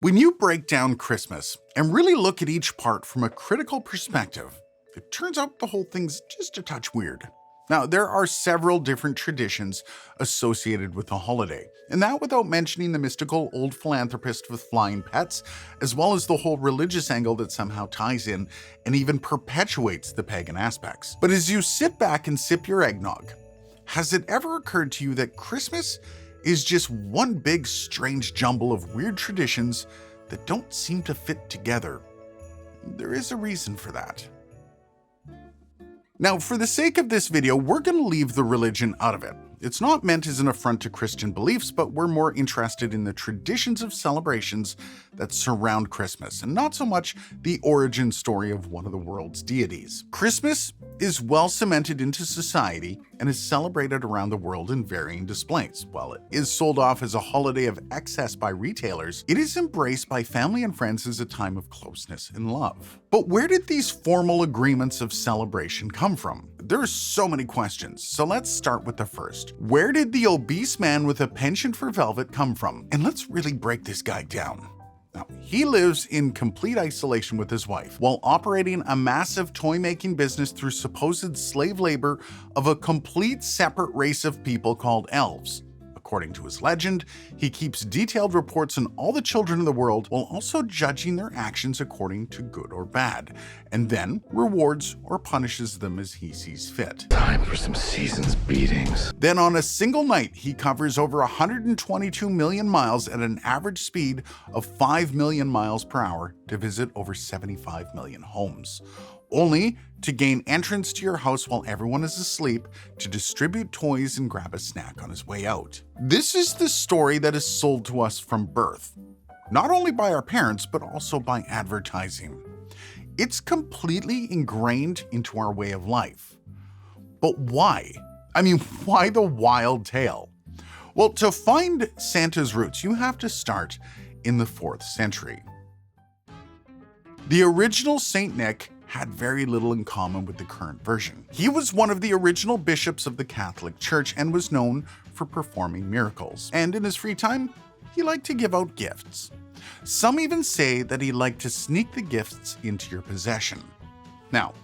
When you break down Christmas and really look at each part from a critical perspective, it turns out the whole thing's just a touch weird. Now, there are several different traditions associated with the holiday, and that without mentioning the mystical old philanthropist with flying pets, as well as the whole religious angle that somehow ties in and even perpetuates the pagan aspects. But as you sit back and sip your eggnog, has it ever occurred to you that Christmas is just one big strange jumble of weird traditions that don't seem to fit together? There is a reason for that. Now, for the sake of this video, we're going to leave the religion out of it. It's not meant as an affront to Christian beliefs, but we're more interested in the traditions of celebrations that surround Christmas, and not so much the origin story of one of the world's deities. Christmas is well cemented into society and is celebrated around the world in varying displays. While it is sold off as a holiday of excess by retailers, it is embraced by family and friends as a time of closeness and love. But where did these formal agreements of celebration come from? There are so many questions, so let's start with the first. Where did the obese man with a penchant for velvet come from? And let's really break this guy down. Now, he lives in complete isolation with his wife, while operating a massive toy-making business through supposed slave labor of a complete separate race of people called elves. According to his legend, he keeps detailed reports on all the children in the world while also judging their actions according to good or bad, and then rewards or punishes them as he sees fit. Time for some season's beatings. Then on a single night, he covers over 122 million miles at an average speed of 5 million miles per hour to visit over 75 million homes, only to gain entrance to your house while everyone is asleep to distribute toys and grab a snack on his way out. This is the story that is sold to us from birth, not only by our parents, but also by advertising. It's completely ingrained into our way of life. But why? I mean, why the wild tale? Well, to find Santa's roots, you have to start in the 4th century. The original Saint Nick had very little in common with the current version. He was one of the original bishops of the Catholic Church and was known for performing miracles. And in his free time, he liked to give out gifts. Some even say that he liked to sneak the gifts into your possession. Now,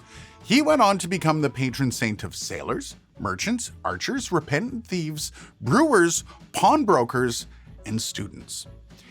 he went on to become the patron saint of sailors, merchants, archers, repentant thieves, brewers, pawnbrokers, and students.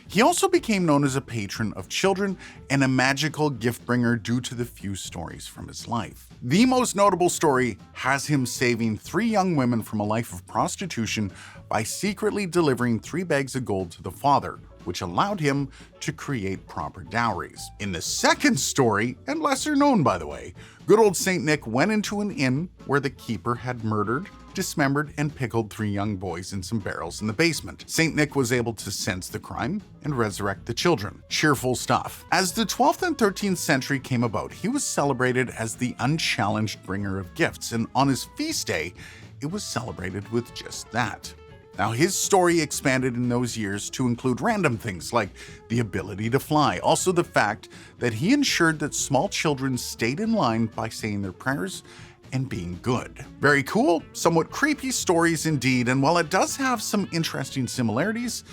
He also became known as a patron of children and a magical gift bringer due to the few stories from his life. The most notable story has him saving 3 young women from a life of prostitution by secretly delivering 3 bags of gold to the father, which allowed him to create proper dowries. In the second story, and lesser known by the way, good old Saint Nick went into an inn where the keeper had murdered, dismembered, and pickled 3 young boys in some barrels in the basement. Saint Nick was able to sense the crime and resurrect the children. Cheerful stuff. As the 12th and 13th century came about, he was celebrated as the unchallenged bringer of gifts, and on his feast day, it was celebrated with just that. Now, his story expanded in those years to include random things like the ability to fly, also the fact that he ensured that small children stayed in line by saying their prayers and being good. Very cool, somewhat creepy stories indeed, and while it does have some interesting similarities,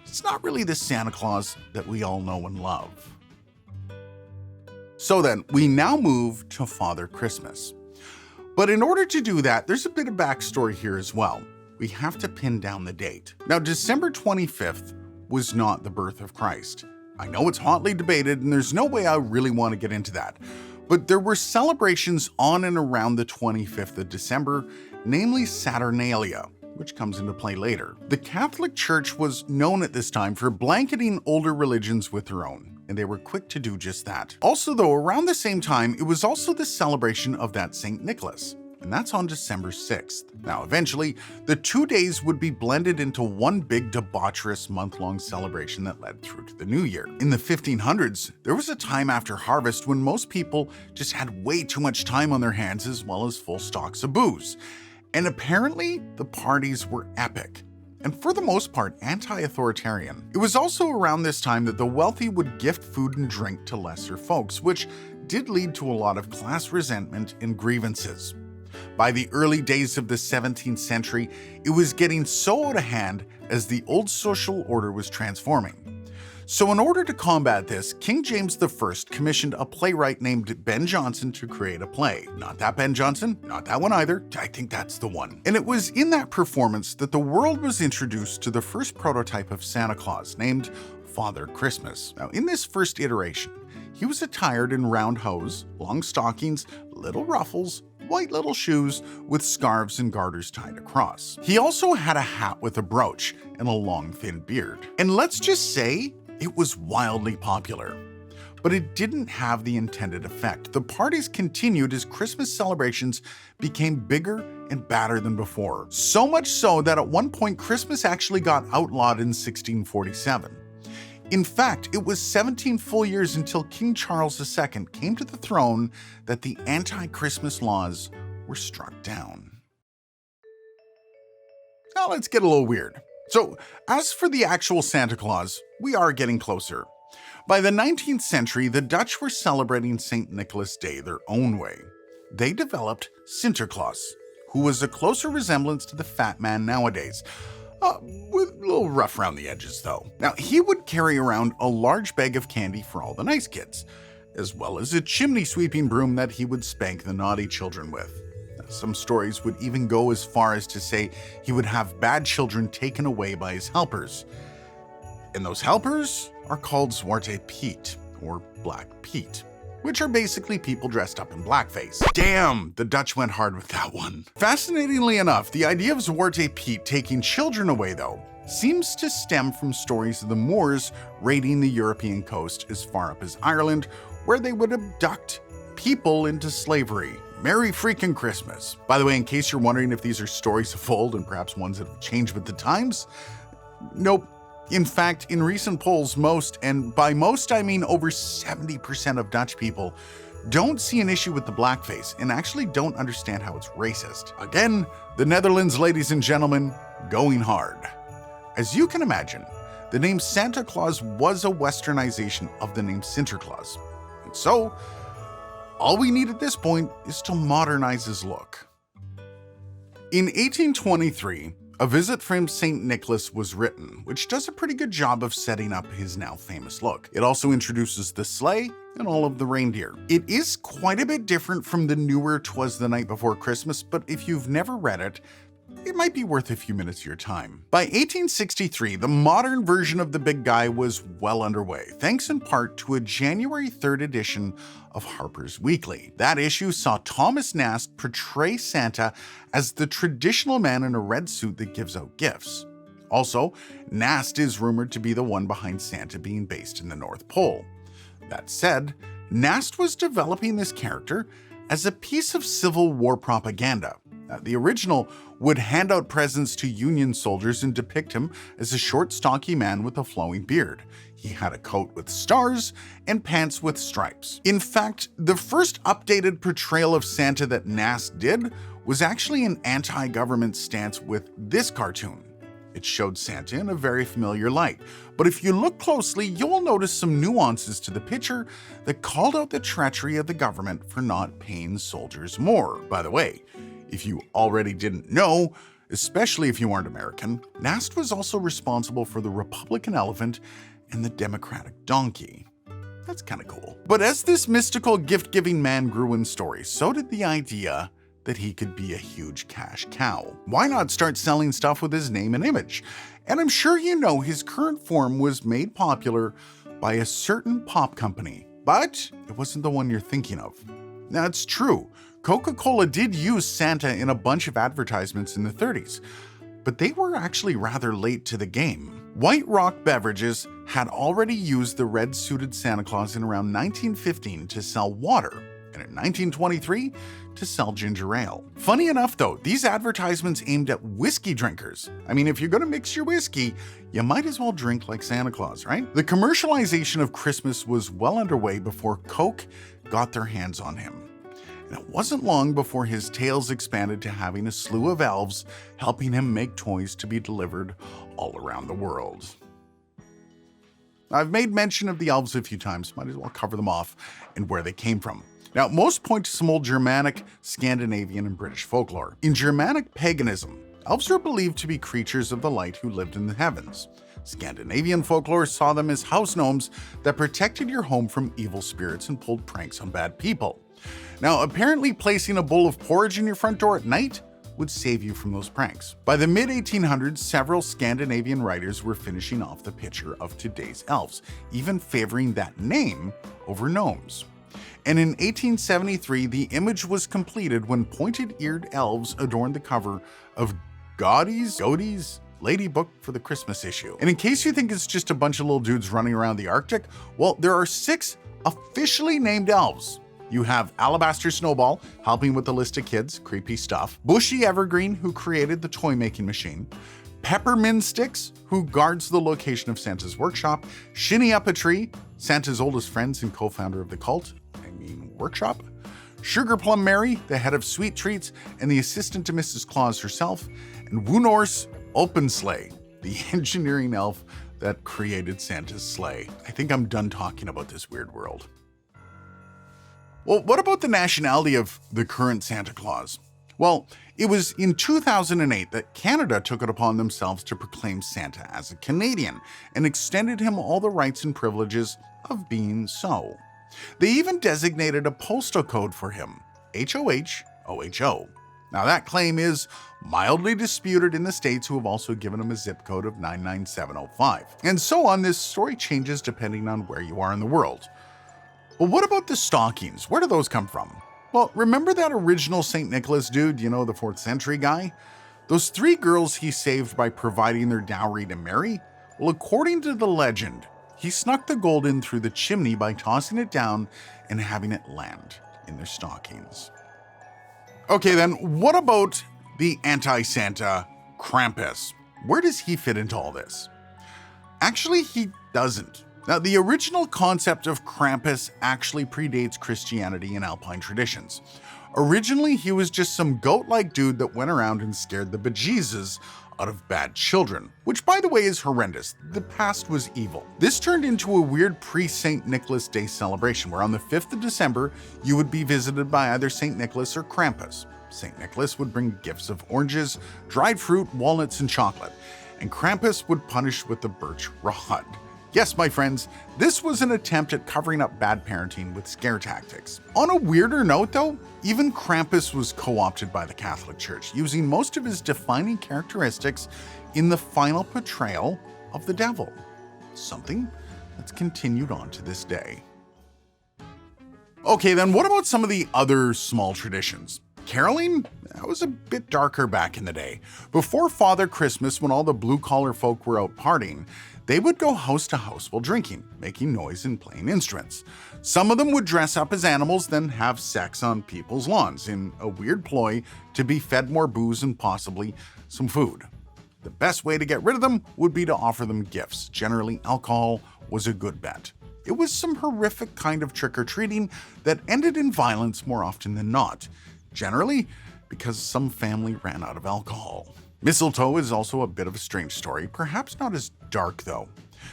it's not really the Santa Claus that we all know and love. So then, we now move to Father Christmas. But in order to do that, there's a bit of backstory here as well. We have to pin down the date. Now, December 25th was not the birth of Christ. I know it's hotly debated, and there's no way I really want to get into that. But there were celebrations on and around the 25th of December, namely Saturnalia, which comes into play later. The Catholic Church was known at this time for blanketing older religions with their own, and they were quick to do just that. Also though, around the same time, it was also the celebration of that St. Nicholas, and that's on December 6th. Now, eventually, the 2 days would be blended into one big debaucherous month-long celebration that led through to the new year. In the 1500s, there was a time after harvest when most people just had way too much time on their hands as well as full stocks of booze. And apparently, the parties were epic, and for the most part, anti-authoritarian. It was also around this time that the wealthy would gift food and drink to lesser folks, which did lead to a lot of class resentment and grievances. By the early days of the 17th century, it was getting so out of hand as the old social order was transforming. So in order to combat this, King James I commissioned a playwright named Ben Jonson to create a play. Not that Ben Jonson, not that one either. I think that's the one. And it was in that performance that the world was introduced to the first prototype of Santa Claus, named Father Christmas. Now, in this first iteration, he was attired in round hose, long stockings, little ruffles, white little shoes with scarves and garters tied across. He also had a hat with a brooch and a long thin beard. And let's just say it was wildly popular. But it didn't have the intended effect. The parties continued as Christmas celebrations became bigger and badder than before. So much so that at one point Christmas actually got outlawed in 1647. In fact, it was 17 full years until King Charles II came to the throne that the anti-Christmas laws were struck down. Now let's get a little weird. So, as for the actual Santa Claus, we are getting closer. By the 19th century, the Dutch were celebrating St. Nicholas Day their own way. They developed Sinterklaas, who was a closer resemblance to the fat man nowadays. With a little rough around the edges, though. Now, he would carry around a large bag of candy for all the nice kids, as well as a chimney-sweeping broom that he would spank the naughty children with. Some stories would even go as far as to say he would have bad children taken away by his helpers. And those helpers are called Zwarte Piet, or Black Pete, which are basically people dressed up in blackface. Damn, the Dutch went hard with that one. Fascinatingly enough, the idea of Zwarte Piet taking children away, though, seems to stem from stories of the Moors raiding the European coast as far up as Ireland, where they would abduct people into slavery. Merry freaking Christmas. By the way, in case you're wondering if these are stories of old and perhaps ones that have changed with the times, nope. In fact, in recent polls, most, and by most I mean over 70% of Dutch people, don't see an issue with the blackface and actually don't understand how it's racist. Again, the Netherlands, ladies and gentlemen, going hard. As you can imagine, the name Santa Claus was a westernization of the name Sinterklaas. And so, all we need at this point is to modernize his look. In 1823, A Visit from St. Nicholas was written, which does a pretty good job of setting up his now famous look. It also introduces the sleigh and all of the reindeer. It is quite a bit different from the newer 'Twas the Night Before Christmas, but if you've never read it, it might be worth a few minutes of your time. By 1863, the modern version of the big guy was well underway, thanks in part to a January 3rd edition of Harper's Weekly. That issue saw Thomas Nast portray Santa as the traditional man in a red suit that gives out gifts. Also, Nast is rumored to be the one behind Santa being based in the North Pole. That said, Nast was developing this character as a piece of Civil War propaganda. The original would hand out presents to Union soldiers and depict him as a short, stocky man with a flowing beard. He had a coat with stars and pants with stripes. In fact, the first updated portrayal of Santa that Nast did was actually an anti-government stance with this cartoon. It showed Santa in a very familiar light, but if you look closely, you'll notice some nuances to the picture that called out the treachery of the government for not paying soldiers more. By the way, if you already didn't know, especially if you aren't American, Nast was also responsible for the Republican elephant and the Democratic donkey. That's kind of cool. But as this mystical gift-giving man grew in story, so did the idea that he could be a huge cash cow. Why not start selling stuff with his name and image? And I'm sure you know his current form was made popular by a certain pop company, but it wasn't the one you're thinking of. Now, it's true. Coca-Cola did use Santa in a bunch of advertisements in the 30s, but they were actually rather late to the game. White Rock Beverages had already used the red-suited Santa Claus in around 1915 to sell water, and in 1923 to sell ginger ale. Funny enough though, these advertisements aimed at whiskey drinkers. I mean, if you're gonna mix your whiskey, you might as well drink like Santa Claus, right? The commercialization of Christmas was well underway before Coke got their hands on him. And it wasn't long before his tales expanded to having a slew of elves helping him make toys to be delivered all around the world. I've made mention of the elves a few times, might as well cover them off and where they came from. Now, most point to some old Germanic, Scandinavian, and British folklore. In Germanic paganism, elves are believed to be creatures of the light who lived in the heavens. Scandinavian folklore saw them as house gnomes that protected your home from evil spirits and pulled pranks on bad people. Now, apparently placing a bowl of porridge in your front door at night would save you from those pranks. By the mid-1800s, several Scandinavian writers were finishing off the picture of today's elves, even favoring that name over gnomes. And in 1873, the image was completed when pointed-eared elves adorned the cover of Godey's Lady Book for the Christmas issue. And in case you think it's just a bunch of little dudes running around the Arctic, well, there are 6 officially named elves. You have Alabaster Snowball, helping with the list of kids, creepy stuff. Bushy Evergreen, who created the toy-making machine. Peppermint Sticks, who guards the location of Santa's workshop. Shinny Up a Tree, Santa's oldest friends and co-founder of the cult, workshop. Sugar Plum Mary, the head of Sweet Treats and the assistant to Mrs. Claus herself. And Woonorse Open Sleigh, the engineering elf that created Santa's sleigh. I think I'm done talking about this weird world. Well, what about the nationality of the current Santa Claus? Well, it was in 2008 that Canada took it upon themselves to proclaim Santa as a Canadian and extended him all the rights and privileges of being so. They even designated a postal code for him, HOH-OHO. Now that claim is mildly disputed in the states, who have also given him a zip code of 99705. And so on, this story changes depending on where you are in the world. Well, what about the stockings? Where do those come from? Well, remember that original St. Nicholas dude, the 4th century guy? Those 3 girls he saved by providing their dowry to Mary? Well, according to the legend, he snuck the gold in through the chimney by tossing it down and having it land in their stockings. Okay then, what about the anti-Santa Krampus? Where does he fit into all this? Actually, he doesn't. Now, the original concept of Krampus actually predates Christianity and Alpine traditions. Originally, he was just some goat-like dude that went around and scared the bejesus out of bad children, which by the way is horrendous. The past was evil. This turned into a weird pre-St. Nicholas Day celebration where on the 5th of December, you would be visited by either St. Nicholas or Krampus. St. Nicholas would bring gifts of oranges, dried fruit, walnuts, and chocolate, and Krampus would punish with the birch rod. Yes, my friends, this was an attempt at covering up bad parenting with scare tactics. On a weirder note though, even Krampus was co-opted by the Catholic Church, using most of his defining characteristics in the final portrayal of the devil. Something that's continued on to this day. Okay then, what about some of the other small traditions? Caroling? That was a bit darker back in the day. Before Father Christmas, when all the blue-collar folk were out partying, they would go house to house while drinking, making noise and playing instruments. Some of them would dress up as animals, then have sex on people's lawns in a weird ploy to be fed more booze and possibly some food. The best way to get rid of them would be to offer them gifts. Generally, alcohol was a good bet. It was some horrific kind of trick-or-treating that ended in violence more often than not. Generally, because some family ran out of alcohol. Mistletoe is also a bit of a strange story, perhaps not as dark though.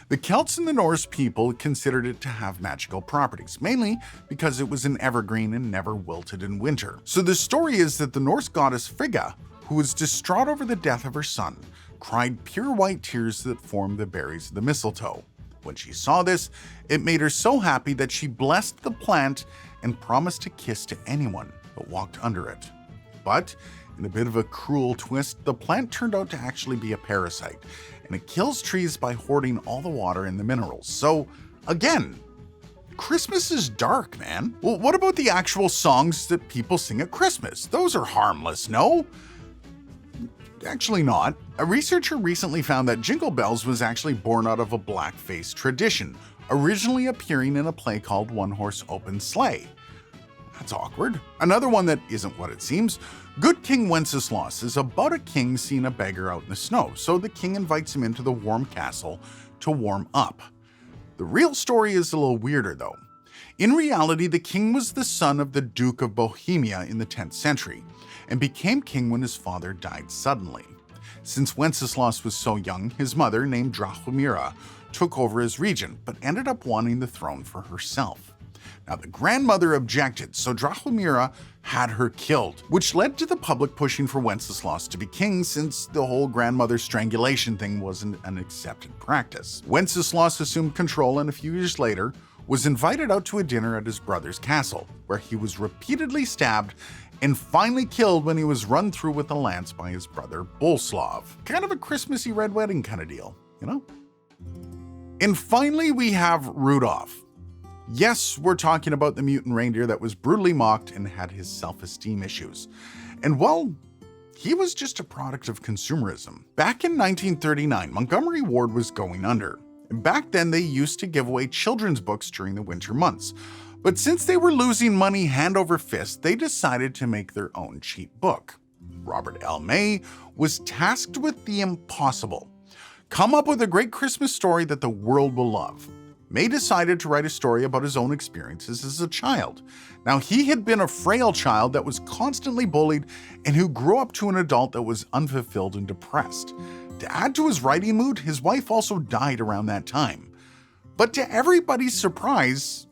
The Celts and the Norse people considered it to have magical properties, mainly because it was an evergreen and never wilted in winter. So the story is that the Norse goddess Frigga, who was distraught over the death of her son, cried pure white tears that formed the berries of the mistletoe. When she saw this, it made her so happy that she blessed the plant and promised to kiss to anyone that walked under it. But in a bit of a cruel twist, the plant turned out to actually be a parasite, and it kills trees by hoarding all the water and the minerals. So again, Christmas is dark, man. Well, what about the actual songs that people sing at Christmas? Those are harmless, no? Actually not. A researcher recently found that Jingle Bells was actually born out of a blackface tradition, originally appearing in a play called One Horse Open Sleigh. That's awkward. Another one that isn't what it seems. Good King Wenceslas is about a king seeing a beggar out in the snow, so the king invites him into the warm castle to warm up. The real story is a little weirder though. In reality, the king was the son of the Duke of Bohemia in the 10th century, and became king when his father died suddenly. Since Wenceslas was so young, his mother, named Drahomira, took over as regent, but ended up wanting the throne for herself. Now, the grandmother objected, so Drahomira had her killed, which led to the public pushing for Wenceslaus to be king, since the whole grandmother strangulation thing wasn't an accepted practice. Wenceslaus assumed control, and a few years later was invited out to a dinner at his brother's castle, where he was repeatedly stabbed and finally killed when he was run through with a lance by his brother Boleslav. Kind of a Christmassy red wedding kind of deal, you know? And finally, we have Rudolph. Yes, we're talking about the mutant reindeer that was brutally mocked and had his self-esteem issues. And well, he was just a product of consumerism. Back in 1939, Montgomery Ward was going under. And back then, they used to give away children's books during the winter months. But since they were losing money hand over fist, they decided to make their own cheap book. Robert L. May was tasked with the impossible. Come up with a great Christmas story that the world will love. May decided to write a story about his own experiences as a child. Now, he had been a frail child that was constantly bullied and who grew up to an adult that was unfulfilled and depressed. To add to his writing mood, his wife also died around that time. But to everybody's surprise,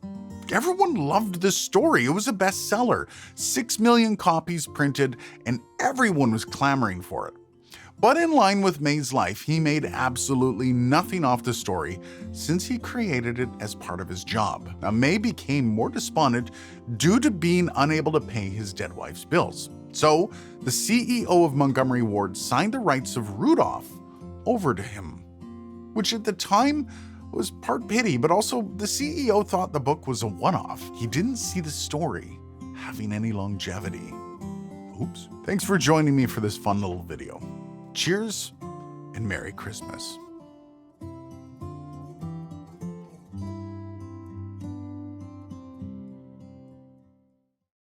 everyone loved this story. It was a bestseller, 6 million copies printed, and everyone was clamoring for it. But in line with May's life, he made absolutely nothing off the story since he created it as part of his job. Now, May became more despondent due to being unable to pay his dead wife's bills. So, the CEO of Montgomery Ward signed the rights of Rudolph over to him, which at the time was part pity, but also the CEO thought the book was a one-off. He didn't see the story having any longevity. Oops. Thanks for joining me for this fun little video. Cheers and Merry Christmas.